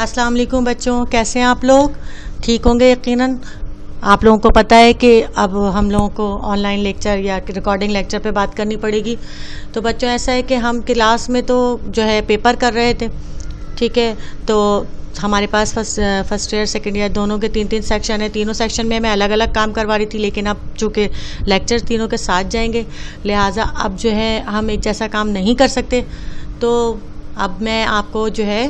अस्सलाम वालेकुम बच्चों, कैसे हैं आप लोग? ठीक होंगे यकीनन। आप लोगों को पता है कि अब हम लोगों को ऑनलाइन लेक्चर या रिकॉर्डिंग लेक्चर पे बात करनी पड़ेगी। तो बच्चों ऐसा है कि हम क्लास में तो जो है पेपर कर रहे थे, ठीक है। तो हमारे पास फर्स्ट ईयर सेकंड ईयर दोनों के 3-3 सेक्शन है। तीनों सेक्शन में मैं अलग अलग काम करवा रही थी, लेकिन अब चूँकि लेक्चर तीनों के साथ जाएंगे, लिहाजा अब जो है हम एक जैसा काम नहीं कर सकते। तो अब मैं आपको जो है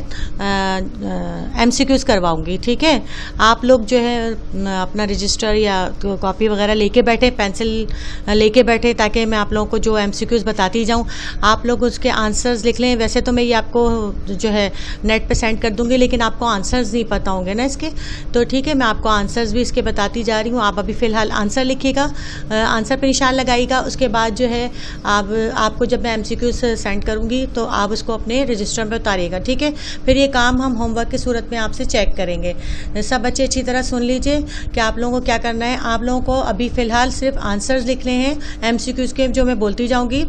MCQs करवाऊंगी, ठीक है। आप लोग जो है अपना रजिस्टर या कॉपी वगैरह लेके बैठे, पेंसिल लेके बैठे, ताकि मैं आप लोगों को जो MCQs बताती जाऊं, आप लोग उसके आंसर्स लिख लें। वैसे तो मैं ये आपको जो है नेट पे सेंड कर दूंगी, लेकिन आपको आंसर्स नहीं पता होंगे ना इसके, तो ठीक है मैं आपको आंसर्स भी इसके बताती जा रही हूँ। आप अभी फ़िलहाल आंसर लिखिएगा, आंसर पर निशान लगाइएगा। उसके बाद जो है आपको जब मैं MCQs सेंड करूँगी तो आप उसको अपने रजिस्टर पे उतारिएगा, ठीक है। फिर ये काम हम होमवर्क की सूरत में आपसे चेक करेंगे। सब बच्चे अच्छी तरह सुन लीजिए कि आप लोगों को क्या करना है। आप लोगों को अभी फ़िलहाल सिर्फ आंसर्स लिखने हैं MCQs के, जो मैं बोलती जाऊँगी,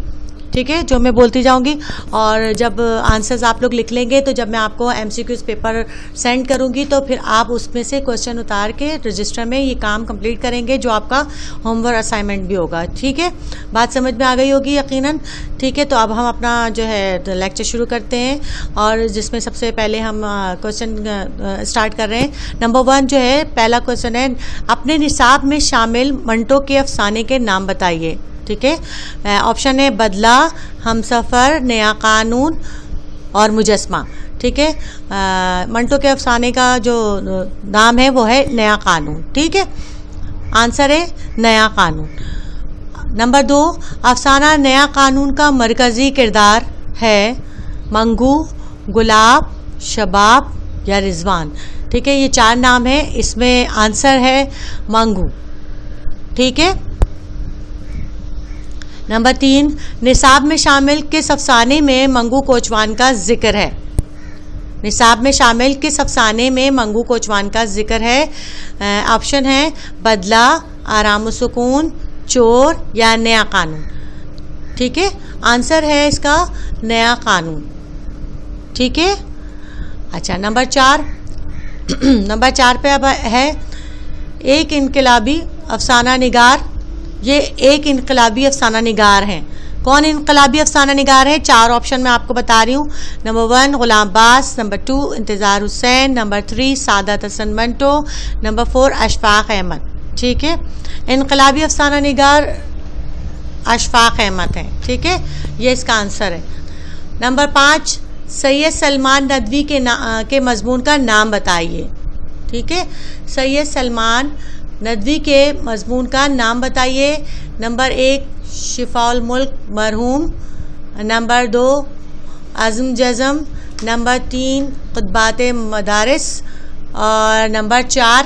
ठीक है, जो मैं बोलती जाऊंगी। और जब आंसर्स आप लोग लिख लेंगे तो जब मैं आपको MCQs पेपर सेंड करूंगी तो फिर आप उसमें से क्वेश्चन उतार के रजिस्टर में ये काम कंप्लीट करेंगे, जो आपका होमवर्क असाइनमेंट भी होगा, ठीक है। बात समझ में आ गई होगी यकीनन, ठीक है। तो अब हम अपना जो है लेक्चर शुरू करते हैं, और जिसमें सबसे पहले हम क्वेश्चन स्टार्ट कर रहे हैं। नंबर 1 जो है पहला क्वेश्चन है, अपने निसाब में शामिल मंटो के अफसाने के नाम बताइए, ठीक है। ऑप्शन है बदला, हमसफ़र, नया कानून और मुजस्मा, ठीक है। मंटो के अफसाने का जो नाम है वो है नया कानून, ठीक है। आंसर है नया कानून। नंबर 2, अफसाना नया कानून का मरकज़ी किरदार है मंगू, गुलाब, शबाब या रिजवान, ठीक है। ये 4 नाम है, इसमें आंसर है मंगू, ठीक है। नंबर 3, निसाब में शामिल किस अफसाने में मंगू कोचवान का जिक्र है? निसाब में शामिल किस अफसाने में मंगू कोचवान का जिक्र है? ऑप्शन है बदला, आराम व सुकून, चोर या नया कानून, ठीक है। आंसर है इसका नया कानून, ठीक है। अच्छा, नंबर 4 नंबर 4 पे अब है एक इनकलाबी अफसाना निगार। ये एक इनकलाबी अफसाना निगार हैं। कौन इनकलाबी अफसाना निगार है? 4 ऑप्शन मैं आपको बता रही हूँ। नंबर 1 गुलाम अब्बास, नंबर 2 इंतज़ार हुसैन, नंबर 3 सादत हसन मंटो, नंबर 4 अशफाक अहमद, ठीक है। इनकलाबी अफसाना निगार अशफाक अहमद हैं, ठीक है, ये इसका आंसर है। नंबर 5, सैयद सलमान नदवी के मजमून का नाम बताइए, ठीक है। सैयद सलमान नदवी के मजमून का नाम बताइए। नंबर 1 शिफाउल मुल्क मरहूम, नंबर 2 अज़्म जज़म, नंबर 3 खुतबात मदारिस और नंबर 4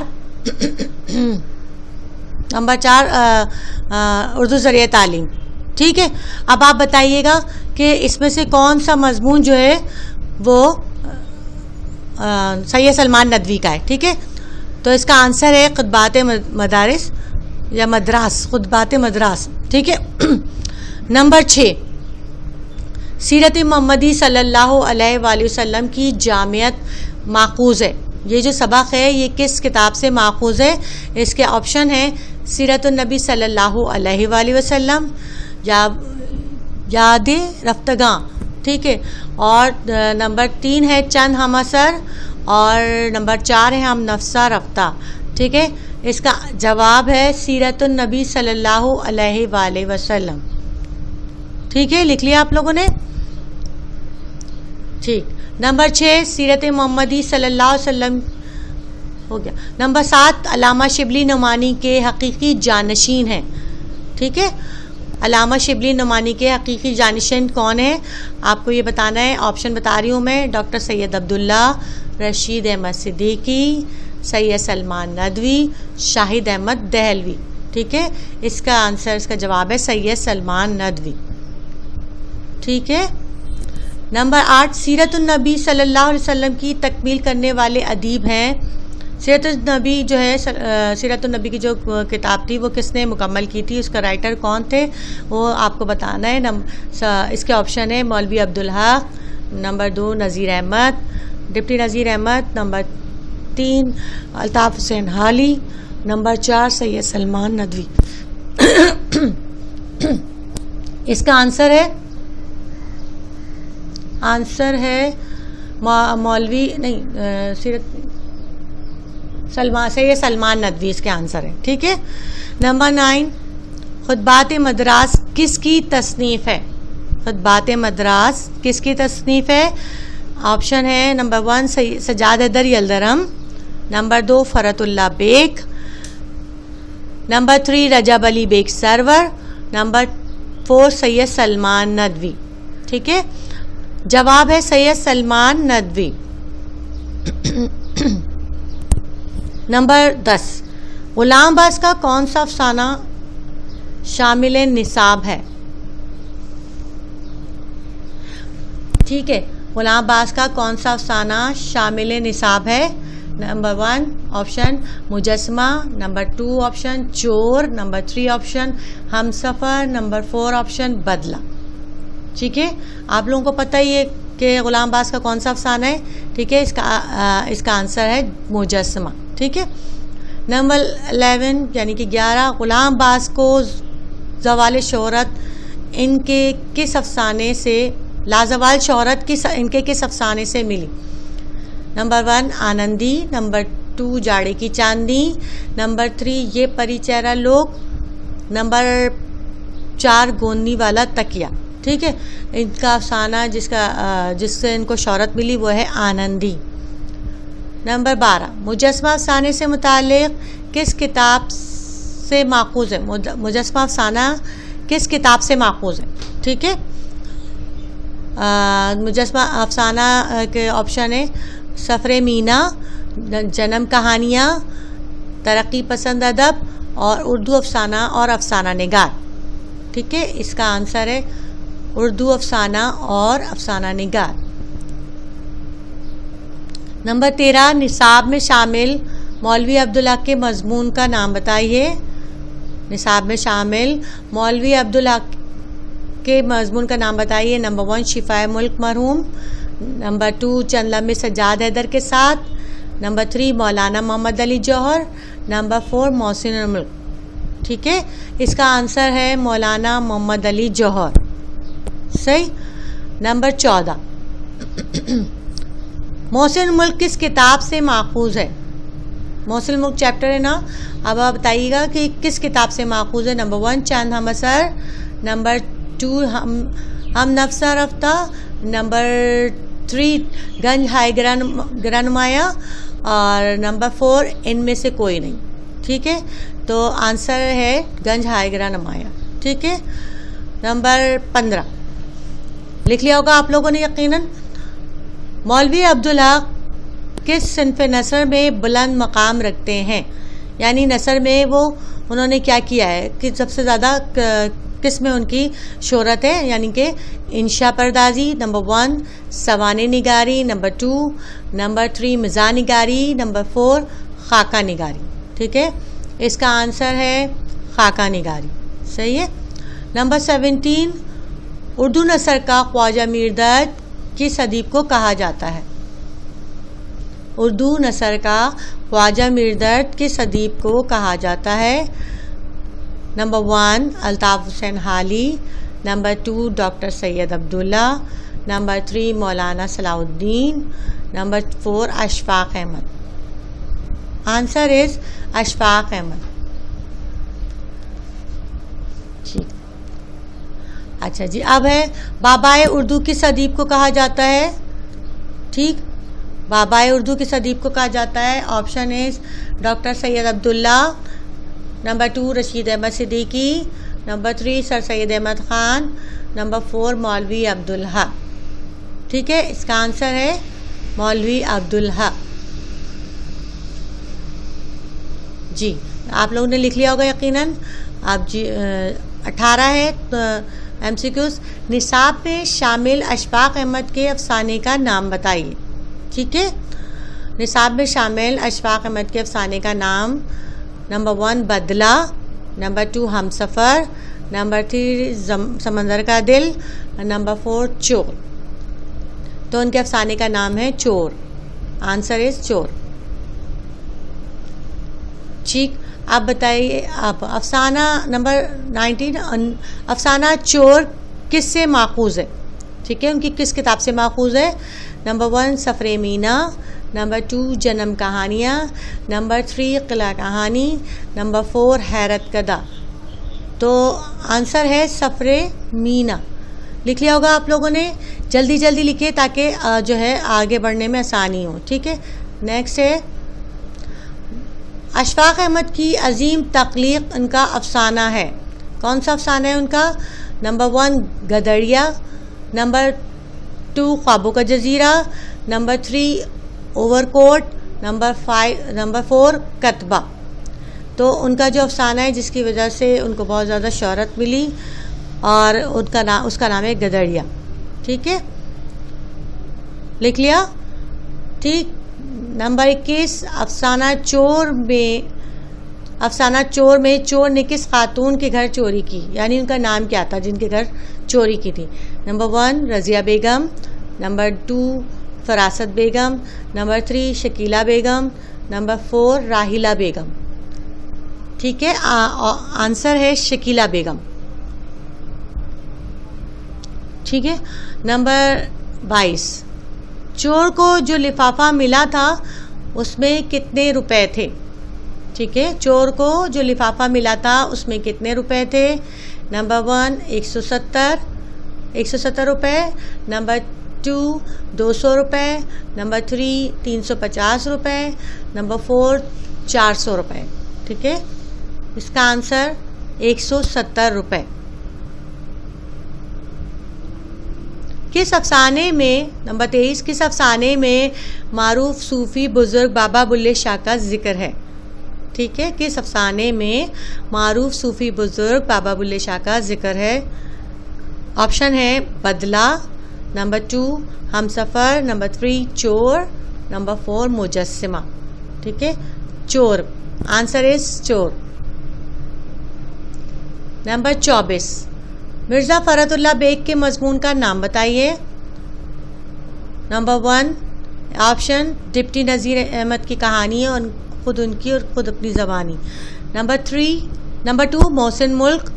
उर्दू ज़रिया तालीम, ठीक है। अब आप बताइएगा कि इसमें से कौन सा मजमून जो है वो सैयद सलमान नदवी का है, ठीक है। तो इसका आंसर है खुतबात मदारिस या मद्रास, खुतबात मद्रास, ठीक है। नंबर 6, सीरत मोहम्मदी सल्लल्लाहु अलैहि वसल्लम की जामियत माखूज़ है। ये जो सबक है ये किस किताब से माखूज़ है? इसके ऑप्शन है सीरतुन नबी सल्लल्लाहु अलैहि वसल्लम या याद रफ्तगा, ठीक है। और नंबर 3 है चंद हम असर, और नंबर 4 है हम नफ्सा रफ्ता, ठीक है। इसका जवाब है सीरतुन नबी सल्लल्लाहु अलैहि वसल्लम, ठीक है। लिख लिया आप लोगों ने, ठीक। नंबर 6 सीरत मोहम्मदी सल्लल्लाहु अलैहि वसल्लम हो गया। नंबर 7 अल्लामा शिबली नुमानी के हकीकी जानशीन हैं, ठीक है। अल्लामा शिबली नुमानी के हकीकी जानशीन कौन है? आपको ये बताना है। ऑप्शन बता रही हूँ मैं, डॉक्टर सैयद अब्दुल्ला, रशीद अहमद सिद्दीकी, सैयद सलमान नदवी, शाहिद अहमद दहलवी, ठीक है। इसका आंसर, इसका जवाब है सैयद सलमान नदवी, ठीक है। नंबर 8 सीरतुन नबी सल्लल्लाहु अलैहि वसल्लम की तकमील करने वाले अदीब हैं। सीरतुन्नबी जो है, सीरतुन्नबी की जो किताब थी वो किसने मुकम्मल की थी, उसका राइटर कौन थे, वो आपको बताना है। इसके ऑप्शन है मौलवी अब्दुल हक, नंबर 2 नज़ीर अहमद, डिप्टी नज़ीर अहमद, नंबर 3 अल्ताफ़ हुसैन हाली, नंबर 4 सैयद सलमान नदवी। इसका आंसर है मौलवी नहीं सैयद सलमान नदवी इसके आंसर है। ठीक है। नंबर 9 खुतबात मद्रास किसकी तसनीफ़ है? खुतबात मद्रास किसकी तसनीफ़ है? ऑप्शन है number 1 Sajjad Haider Yildirim, number 2 Farhatullah Baig, number 3 Rajab Ali Baig Suroor, number 4 Syed Salman Nadvi. ठीक है। जवाब है सैयद सलमान नदवी। नंबर 10 गुलाम अब्बास का कौन सा अफसाना शामिल निसाब है? ठीक है। गुलाम अब्बास का कौन सा अफसाना शामिल निसाब है? नंबर 1 ऑप्शन मुजस्समा, नंबर 2 ऑप्शन चोर, नंबर 3 ऑप्शन हमसफ़र, नंबर 4 ऑप्शन बदला। ठीक है। आप लोगों को पता ही है कि गुलाम अब्बास का कौन सा अफसाना है। ठीक है। इसका आंसर है मुजस्समा। ठीक है। नंबर 11 यानी कि 11 गुलाम अब्बास को ज़वाल शोहरत इनके किस अफसाने से लाजवाल शोहरत इनके किस अफसाने से मिली? नंबर 1 आनंदी, नंबर 2 जाड़े की चांदनी, नंबर 3 ये परिचेहरा लोग, नंबर 4 गोंदनी वाला तकिया। ठीक है। इनका अफसाना जिससे इनको शोहरत मिली वो है आनंदी। नंबर 12 मुजस्समा अफसाने से मुताल्लिक़ किस किताब से माखूज़ है? मुजस्समा अफसाना किस किताब से माखूज़ है? ठीक है। मुजस्समा अफसाना के ऑप्शन है सफ़रे मीना, जन्म कहानियाँ, तरक्की पसंद अदब और उर्दू अफसाना और अफसाना निगार। ठीक है। इसका आंसर है उर्दू अफसाना और अफसाना निगार। नंबर 13 निसाब में शामिल मौलवी अब्दुल हक के मजमून का नाम बताइए। निसाब में शामिल मौलवी अब्दुल हक के मजमून का नाम बताइए। नंबर 1 शिफाए मुल्क मरहूम, नंबर 2 चंद लम्हे सजाद हैदर के साथ, नंबर 3 मौलाना मोहम्मद अली जौहर, नंबर 4 मोहसिन मुल्क। ठीक है। इसका आंसर है मौलाना मोहम्मद अली जौहर। सही। नंबर 14 मोहसिन मुल्क किस किताब से माखूज़ है? मोहसिन मुल्क चैप्टर है ना। अब आप बताइएगा कि किस किताब से माखूज़ है। नंबर 1 चंद हम असर, नंबर 2 हम नफ्सा रफ्ता, नंबर 3 गंज हाय गिरानुमाया और नंबर 4 इनमें से कोई नहीं। ठीक है। तो आंसर है गंज हाय गिरानुमाया। ठीक है। नंबर 15 लिख लिया होगा आप लोगों ने यकीनन। मौलवी अब्दुल हक किस सिन्फ़ नसर में बुलंद मकाम रखते हैं? यानी नसर में उन्होंने क्या किया है कि सबसे ज़्यादा किस में उनकी शोहरत है? यानी कि इंशा परदाजी, नंबर 1 सवाने निगारी, नंबर 2 नंबर 3 मिज़ा निगारी, नंबर 4 खाका निगारी। ठीक है। इसका आंसर है खाका निगारी। सही है। नंबर 17 उर्दू नसर का ख्वाजा मीर दर्द किस अदीब को कहा जाता है? उर्दू नसर का ख्वाजा मीर दर्द किस अदीब को कहा जाता है? Number 1 Altaf Hussain Hali, number 2 doctor Syed Abdullah, number 3 Maulana Salahuddin, number 4 Ashfaq Ahmed. Answer is Ashfaq Ahmed. ठीक। अच्छा जी। अब है बाबाए उर्दू किस अदीब को कहा जाता है? ठीक। बाबाए उर्दू किस अदीब को कहा जाता है? Option is doctor Syed Abdullah, number 2 Rashid Ahmad Siddiqui, number 3 sir Syed Ahmed Khan, number 4 Maulvi Abdul Haq. ठीक है। इसका आंसर है मौलवी अब्दुल हक। जी आप लोगों ने लिख लिया होगा यकीनन। आप जी 18 है तो MCQs निसाब में शामिल अशफाक अहमद के अफसाने का नाम बताइए। ठीक है। निसाब में शामिल अशफाक अहमद के अफसाने का नाम नंबर 1 बदला, नंबर 2 हमसफ़र, नंबर 3 समंदर का दिल, नंबर 4 चोर। तो उनके अफसाने का नाम है चोर। आंसर इज चोर। ठीक, आप बताइए। आप अफसाना नंबर 19, अफसाना चोर किससे माखूज है? ठीक है, उनकी किस किताब से माखूज है? नंबर 1 सफ़रे मीना, नंबर 2 जन्म कहानियाँ, नंबर 3 किला कहानी, नंबर 4 हैरत कदा। तो आंसर है सफ़रे मीना। लिख लिया होगा आप लोगों ने, जल्दी जल्दी लिखिए ताकि जो है आगे बढ़ने में आसानी हो। ठीक है, नेक्स्ट है अशफाक अहमद की अजीम तख्लीक उनका अफसाना है। कौन सा अफसाना है उनका? नंबर 1 गदड़िया, नंबर 2 ख्वाबों का जजीरा, नंबर 3 ओवरकोट, नंबर 4 कतबा। तो उनका जो अफसाना है जिसकी वजह से उनको बहुत ज़्यादा शोहरत मिली और उसका नाम है गदड़िया। ठीक है, लिख लिया? ठीक। नंबर 21 अफसाना चोर में चोर ने किस खातून के घर चोरी की, यानी उनका नाम क्या था जिनके घर चोरी की थी? नंबर 1 रज़िया बेगम, नंबर 2 फरासत बेगम, नंबर 3 शकीला बेगम, नंबर 4 राहिला बेगम। ठीक है, आंसर है शकीला बेगम। ठीक है, नंबर 22 चोर को जो लिफाफा मिला था उसमें कितने रुपए थे? ठीक है, चोर को जो लिफाफा मिला था उसमें कितने रुपए थे? नंबर 1 170 रुपए, नंबर 2 200 रुपए, नंबर 3 350 रुपए, नंबर 4 400 रुपए। ठीक है, इसका आंसर 170 रुपए। किस अफसाने में, नंबर 23 किस अफसाने में मारूफ सूफ़ी बुज़ुर्ग बाबा बुल्ले शाह का जिक्र है? ठीक है, किस अफसाने में मारूफ सूफ़ी बुज़ुर्ग बाबा बुल्ले शाह का जिक्र है? ऑप्शन है बदला, नंबर 2 हमसफ़र, नंबर 3 चोर, नंबर 4 मुजस्सिमा। ठीक है, चोर, आंसर इज चोर। नंबर 24 मिर्ज़ा फ़रतुल्लाह बेग के मज़मून का नाम बताइए। नंबर 1 ऑप्शन डिप्टी नज़ीर अहमद की कहानी है, और खुद उनकी और खुद अपनी ज़बानी। नंबर 2 मोहसिन मुल्क,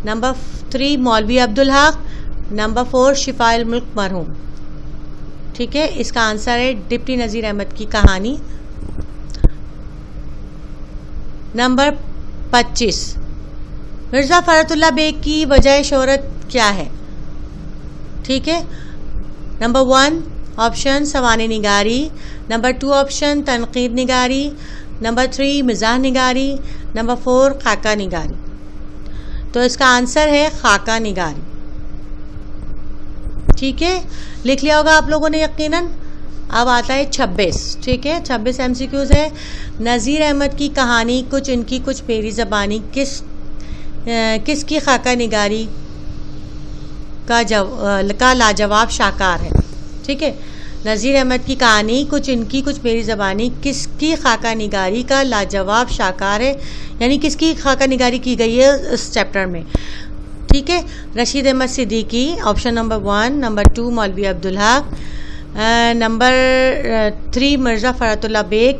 नंबर 3 मौलवी अब्दुल हक, नंबर 4 शिफाउल मुल्क मरहूम। ठीक है, इसका आंसर है डिप्टी नज़ीर अहमद की कहानी। नंबर 25 मिर्ज़ा फ़रतुल्लाह बेग की वजह शोहरत क्या है? ठीक है, नंबर 1 ऑप्शन सवाने निगारी, नंबर 2 ऑप्शन तनकीद निगारी, नंबर 3 मिज़ाह निगारी, नंबर 4 खाका निगारी। तो इसका आंसर है खाका निगारी। ठीक है, लिख लिया होगा आप लोगों ने यकीनन। अब आता है 26। ठीक है, 26 MCQs है। नज़ीर अहमद की कहानी कुछ इनकी कुछ मेरी ज़बानी किसकी खाका निगारी का लाजवाब शाकार है? ठीक है, नज़ीर अहमद की कहानी कुछ इनकी कुछ मेरी ज़बानी किसकी खाका निगारी का लाजवाब शाकार है, यानी किसकी खाका निगारी की गई है इस चैप्टर में? ठीक है, Rasheed Ahmad Siddiqui, option number 1, number 2 Maulvi Abdul Haq, number 3 Mirza Farhatullah Baig,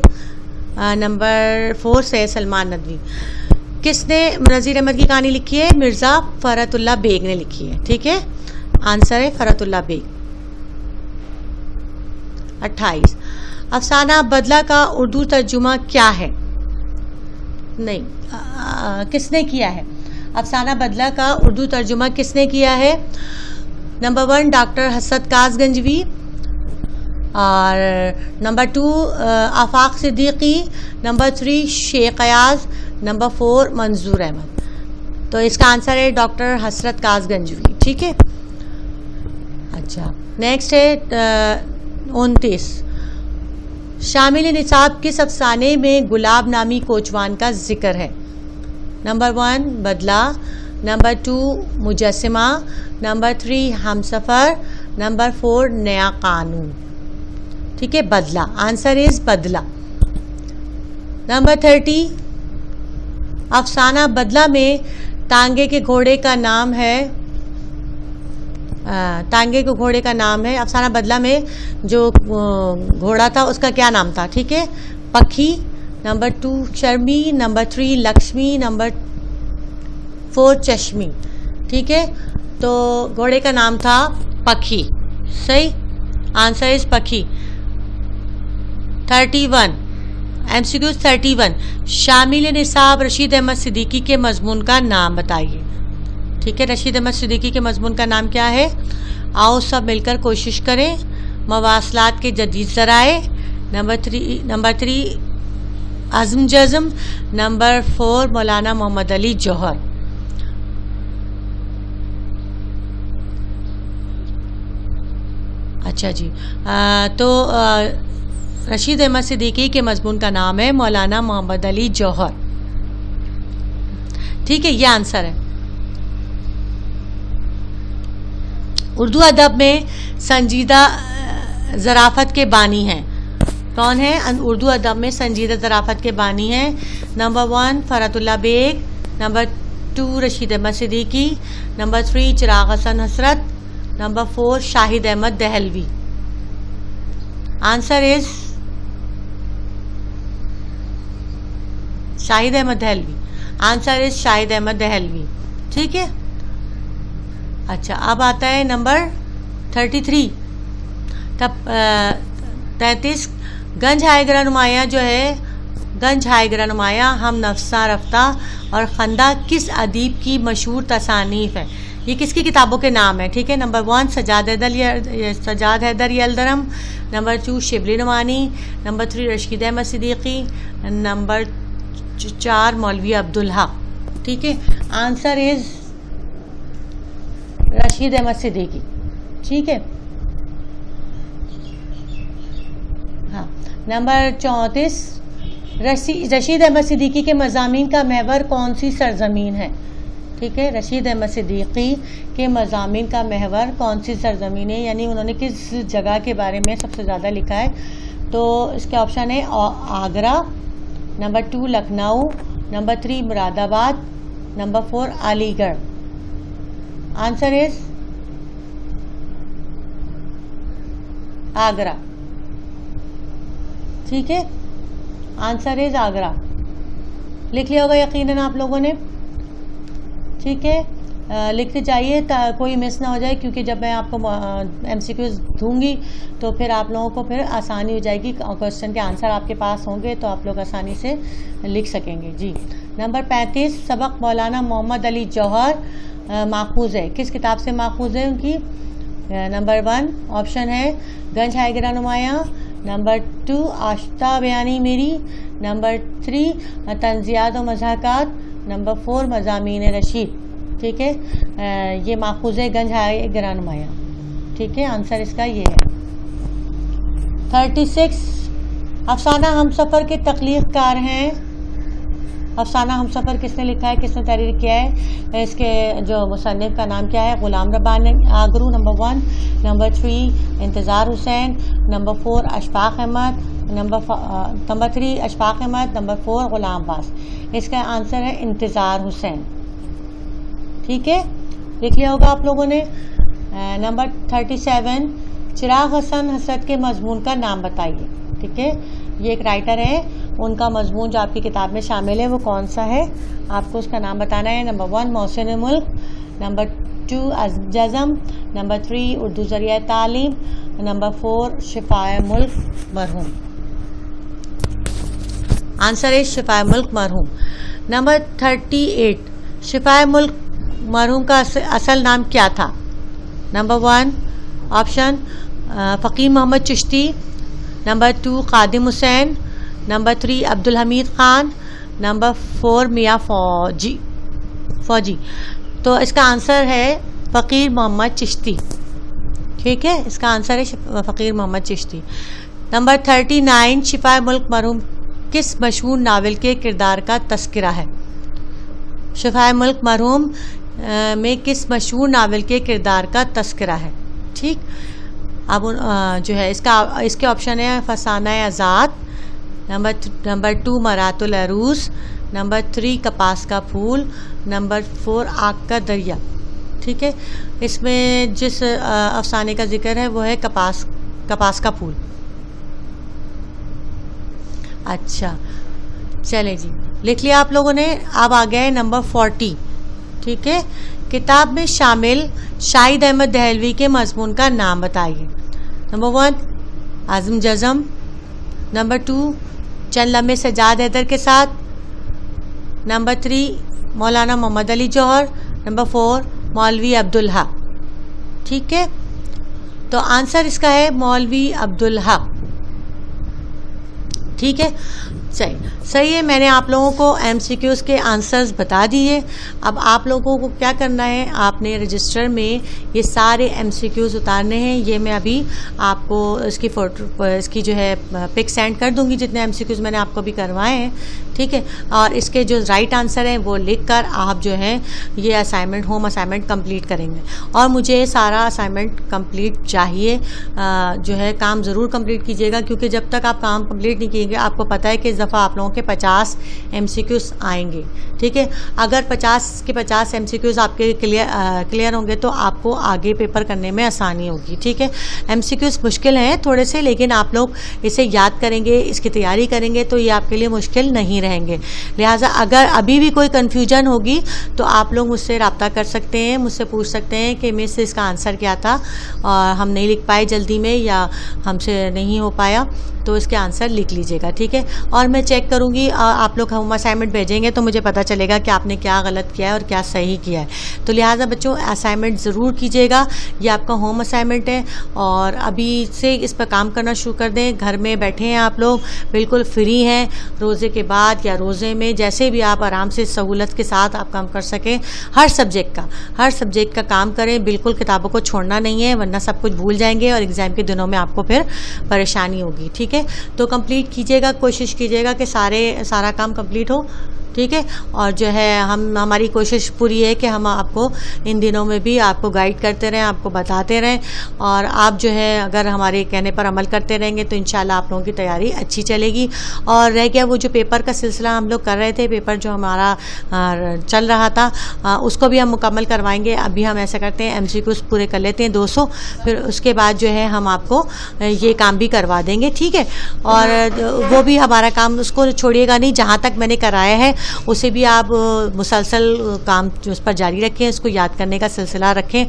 number 4 Syed Salman Nadvi. किसने नज़ीर अहमद की कहानी लिखी है? मिर्ज़ा फ़रतुल्लाह बेग ने लिखी है। ठीक है, आंसर है फ़रतुल्लाह बेग। 28 अफसाना बदला का उर्दू तर्जुमा क्या है? नहीं, किसने किया है? अफसाना बदला का उर्दू तर्जुमा किसने किया है? नंबर 1 डॉक्टर हसरत कासगंजवी, और नंबर 2 आफाक सिद्दीकी, नंबर 3 शेख अयाज, नंबर 4 मंजूर अहमद। तो इसका आंसर है डॉक्टर हसरत कासगंजवी। ठीक है, अच्छा नेक्स्ट है 29 शामिल निसाब किस अफसाने में गुलाब नामी कोचवान का जिक्र है? नंबर 1 बदला, नंबर 2 मुजस्सिमा, नंबर 3 हमसफ़र, नंबर 4 नया कानून। ठीक है, बदला, आंसर इज बदला। नंबर 30 अफसाना बदला में तांगे के घोड़े का नाम है? टांगे के घोड़े का नाम है। अफसाना बदला में जो घोड़ा था उसका क्या नाम था? ठीक है, पखी। नंबर 2 शर्मी, नंबर 3 लक्ष्मी, नंबर 4 चश्मी। ठीक है, तो घोड़े का नाम था पखी। सही आंसर इज पखी। 31 MCQ 31 शामिल निसाब रशीद अहमद सिद्दीकी के मजमून का नाम बताइए। ठीक है, रशीद अहमद सिद्दीकी के मजमून का नाम क्या है? आओ सब मिलकर कोशिश करें, मवासलात के जदीद ज़राए। नंबर 3 आज़म जज़म, नंबर 4 मौलाना मोहम्मद अली जौहर। अच्छा जी, तो रशीद अहमद सिद्दीकी के मजमून का नाम है मौलाना मोहम्मद अली जौहर। ठीक है, ये आंसर है। उर्दू अदब में संजीदा ज़राफ़त के बानी हैं। कौन है उर्दू अदब में संजीदा ज़राफ़त के बानी हैं? Number 1 Farhatullah Baig, number 2 Rashid Ahmad Siddiqui, number 3 Chiragh Hasan Hasrat, number 4 Shahid Ahmad Dehlvi. Answer is Shahid Ahmad Dehlvi. Answer is Shahid Ahmad Dehlvi. ठीक है, अच्छा अब आता है नंबर 33। तब 33 गंज हायगरा नुमाया जो है, गंज हायगरा नुमाया हम नफ्सा रफ्ता और खंदा किस अदीब की मशहूर तसानीफ है? ये किसकी किताबों के नाम है? ठीक है, number 1 Sajjad Haider Yildirim, number 2 Shibli Nomani, number 3 Rasheed Ahmad Siddiqui, number 4 Maulvi Abdul Haq. ठीक है, आंसर इज रशीद अहमद सिद्दीकी। ठीक है, हाँ। नंबर 34 रशीद अहमद सिद्दीकी के मज़ामीन का महवर कौन सी सरजमीन है? ठीक है, रशीद अहमद सिद्दीकी के मज़ामीन का महवर कौन सी सरजमीन है, यानी उन्होंने किस जगह के बारे में सबसे ज़्यादा लिखा है? तो इसके ऑप्शन है Agra, number 2 Lucknow, number 3 Moradabad, number 4 Aligarh. Answer is Agra. ठीक है, आंसर इज आगरा। लिख लिया होगा यकीनन आप लोगों ने। ठीक है, लिखते जाइए कोई मिस ना हो जाए, क्योंकि जब मैं आपको MCQs दूंगी तो फिर आप लोगों को फिर आसानी हो जाएगी। क्वेश्चन के आंसर आपके पास होंगे तो आप लोग आसानी से लिख सकेंगे। जी, नंबर 35 सबक मौलाना मोहम्मद अली जौहर माखूज़ है, किस किताब से माखूज़ है उनकी? नंबर 1 ऑप्शन है गंज हायगरा नुमाया, नंबर 2 आश्ता बयानी मेरी, नंबर 3 तंज़ियात व मज़ाक़ात, नंबर 4 मज़ामीन रशीद। ठीक है, ये माखूज़ है गंज हायगरा नुमाया। ठीक है, आंसर इसका ये है। 36 अफसाना हमसफ़र के तख्लीक़कार हैं। अफसाना हमसफ़र किसने लिखा है, किसने तहरीर किया है? इसके जो मुसन्निफ़ का नाम क्या है? Ghulam Rabbani Agru number 1, number 3 Intizar Husain, number 4 Ashfaq Ahmad, number 3 Ashfaq Ahmad, number 4 Ghulam Abbas. इसका आंसर है इंतज़ार हुसैन। ठीक है, लिख लिया होगा आप लोगों ने। नंबर 37 चिराग हसन हसरत के मजमून का नाम बताइए। ठीक है, ये एक राइटर है, उनका मजमून जो आपकी किताब में शामिल है वो कौन सा है, आपको उसका नाम बताना है। नंबर 1 मोहसिन मुल्क, नंबर 2 जज़म, नंबर 3 उर्दू ज़रिया तालीम, नंबर 4 शिफाए मुल्क मरहूम। आंसर है शिफाए मुल्क मरहूम। नंबर 38 शिफाए मुल्क मरहूम का असल नाम क्या था? Number 1 option Faqir Mohammad Chishti, number 2 Khadim Husain, number 3 Abdul Hameed Khan, number 4 Miyan फ़ौजी। तो इसका आंसर है फ़कीर मोहम्मद चिश्ती। ठीक है, इसका आंसर है फ़कीर मोहम्मद चिश्ती। नंबर 39 शिफाए मुल्क मरहूम किस मशहूर नावल के किरदार का तस्करा है? शिफाए मुल्क मरहूम में किस मशहूर नावल के किरदार का तस्करा है? ठीक, अब जो है इसके ऑप्शन है फसाना आज़ाद, नंबर 2 मरातुल अरूस, नंबर 3 कपास का फूल, नंबर 4 आग का दरिया। ठीक है। इसमें जिस अफसाने का जिक्र है वो है कपास का फूल। अच्छा, चले जी, लिख लिया आप लोगों ने। अब आ गया है नंबर 40, ठीक है। किताब में शामिल शाहिद अहमद दहलवी के मजमून का नाम बताइए। नंबर 1 आज़म जज़म, नंबर 2 चंद लम्हे सज्जाद हैदर के साथ, नंबर 3 मौलाना मोहम्मद अली जौहर, नंबर 4 मौलवी अब्दुल हक। ठीक है, तो आंसर इसका है मौलवी अब्दुल हक। ठीक है, सही है। मैंने आप लोगों को MCQs के आंसर्स बता दिए। अब आप लोगों को क्या करना है, आपने रजिस्टर में ये सारे MCQs उतारने हैं। ये मैं अभी आपको इसकी फ़ोटो, इसकी जो है पिक सेंड कर दूंगी, जितने MCQs मैंने आपको अभी करवाए हैं। ठीक है, और इसके जो राइट आंसर हैं वो लिख कर आप जो है ये असाइनमेंट, होम असाइनमेंट कंप्लीट करेंगे। और मुझे सारा असाइनमेंट कंप्लीट चाहिए। जो है काम ज़रूर कंप्लीट कीजिएगा, क्योंकि जब तक आप काम कंप्लीट नहीं कीजिएगा, आपको पता है कि इस दफ़ा आप लोगों के 50 MCQs आएंगे। ठीक है, अगर 50 के 50 MCQs आपके क्लियर होंगे तो आपको आगे पेपर करने में आसानी होगी। ठीक है, MCQs मुश्किल हैं थोड़े से, लेकिन आप लोग इसे याद करेंगे, इसकी तैयारी करेंगे तो ये आपके लिए मुश्किल नहीं रहेंगे। लिहाजा अगर अभी भी कोई कन्फ्यूजन होगी तो आप लोग मुझसे रब्ता कर सकते हैं, मुझसे पूछ सकते हैं कि मिस इसका आंसर क्या था और हम नहीं लिख पाए जल्दी में या हमसे नहीं हो पाया, तो इसके आंसर लिख लीजिएगा। ठीक है, और मैं चेक करूँगी, आप लोग होम असाइनमेंट भेजेंगे तो मुझे पता चलेगा कि आपने क्या गलत किया है और क्या सही किया है। तो लिहाजा बच्चों असाइनमेंट ज़रूर कीजिएगा। ये आपका होम असाइनमेंट है और अभी से इस पर काम करना शुरू कर दें। घर में बैठे हैं आप लोग, बिल्कुल फ्री हैं, रोज़े के बाद या रोज़े में, जैसे भी आप आराम से सहूलत के साथ आप काम कर सकें। हर सब्जेक्ट का काम करें, बिल्कुल किताबों को छोड़ना नहीं है, वरना सब कुछ भूल जाएंगे और एग्ज़ाम के दिनों में आपको फिर परेशानी होगी। ठीक है, तो कंप्लीट कीजिएगा, कोशिश कीजिएगा कि सारा काम कंप्लीट हो। ठीक है, और जो है हमारी कोशिश पूरी है कि हम आपको इन दिनों में भी आपको गाइड करते रहें, आपको बताते रहें, और आप जो है अगर हमारे कहने पर अमल करते रहेंगे तो इंशाल्लाह आप लोगों की तैयारी अच्छी चलेगी। और रह गया वो जो पेपर का सिलसिला हम लोग कर रहे थे, पेपर जो हमारा चल रहा था उसको भी हम मुकम्मल करवाएंगे। अभी हम ऐसा करते हैं MCQs पूरे कर लेते हैं 200, फिर उसके बाद जो है हम आपको ये काम भी करवा देंगे। ठीक है, और वो भी हमारा काम, उसको छोड़िएगा नहीं, जहाँ तक मैंने कराया है उसे भी आप मुसलसल काम उस पर जारी रखें, इसको याद करने का सिलसिला रखें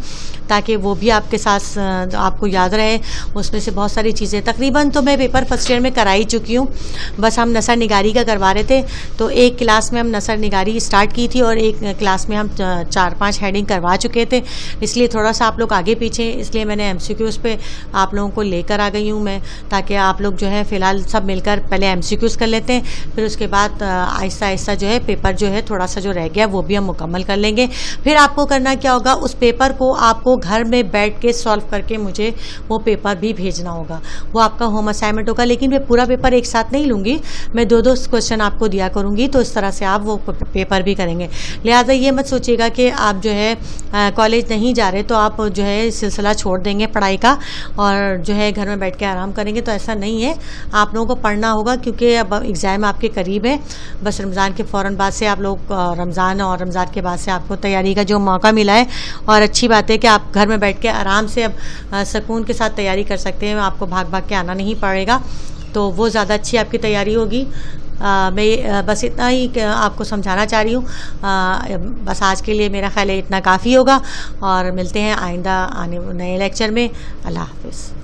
ताकि वो भी आपके साथ आपको याद रहे। उसमें से बहुत सारी चीज़ें तकरीबन तो मैं पेपर फर्स्ट ईयर में करा ही चुकी हूँ, बस हम नसर निगारी का करवा रहे थे। तो एक क्लास में हम नसर निगारी स्टार्ट की थी और एक क्लास में हम 4-5 हेडिंग करवा चुके थे, इसलिए थोड़ा सा आप लोग आगे पीछे, इसलिए मैंने MCQs पे आप लोगों को लेकर आ गई हूँ मैं, ताकि आप लोग जो है फ़िलहाल सब मिलकर पहले MCQs कर लेते हैं, फिर उसके बाद आहिस्ता आहिस्ता जो है पेपर जो है थोड़ा सा जो रह गया वो भी हम मुकम्मल कर लेंगे। फिर आपको करना क्या होगा, उस पेपर को आपको घर में बैठ के सॉल्व करके मुझे वो पेपर भी भेजना होगा, वो आपका होम असाइनमेंट होगा। लेकिन मैं पूरा पेपर एक साथ नहीं लूँगी, मैं 2-2 क्वेश्चन आपको दिया करूँगी, तो इस तरह से आप वो पेपर भी करेंगे। लिहाजा ये मत सोचिएगा कि आप जो है कॉलेज नहीं जा रहे तो आप जो है सिलसिला छोड़ देंगे पढ़ाई का और जो है घर में बैठ के आराम करेंगे, तो ऐसा नहीं है। आप लोगों को पढ़ना होगा, क्योंकि अब एग्ज़ाम आपके करीब है। बस रमज़ान के फ़ौरन बाद से आप लोग रमज़ान और रमज़ान के बाद से आपको तैयारी का जो मौका मिला है, और अच्छी बात है कि आप घर में बैठ के आराम से अब सुकून के साथ तैयारी कर सकते हैं। आपको भाग भाग के आना नहीं पड़ेगा, तो वो ज़्यादा अच्छी आपकी तैयारी होगी। मैं बस इतना ही आपको समझाना चाह रही हूँ। बस आज के लिए मेरा ख्याल है इतना काफ़ी होगा, और मिलते हैं आइंदा आने नए लेक्चर में। अल्लाह हाफ़िज़।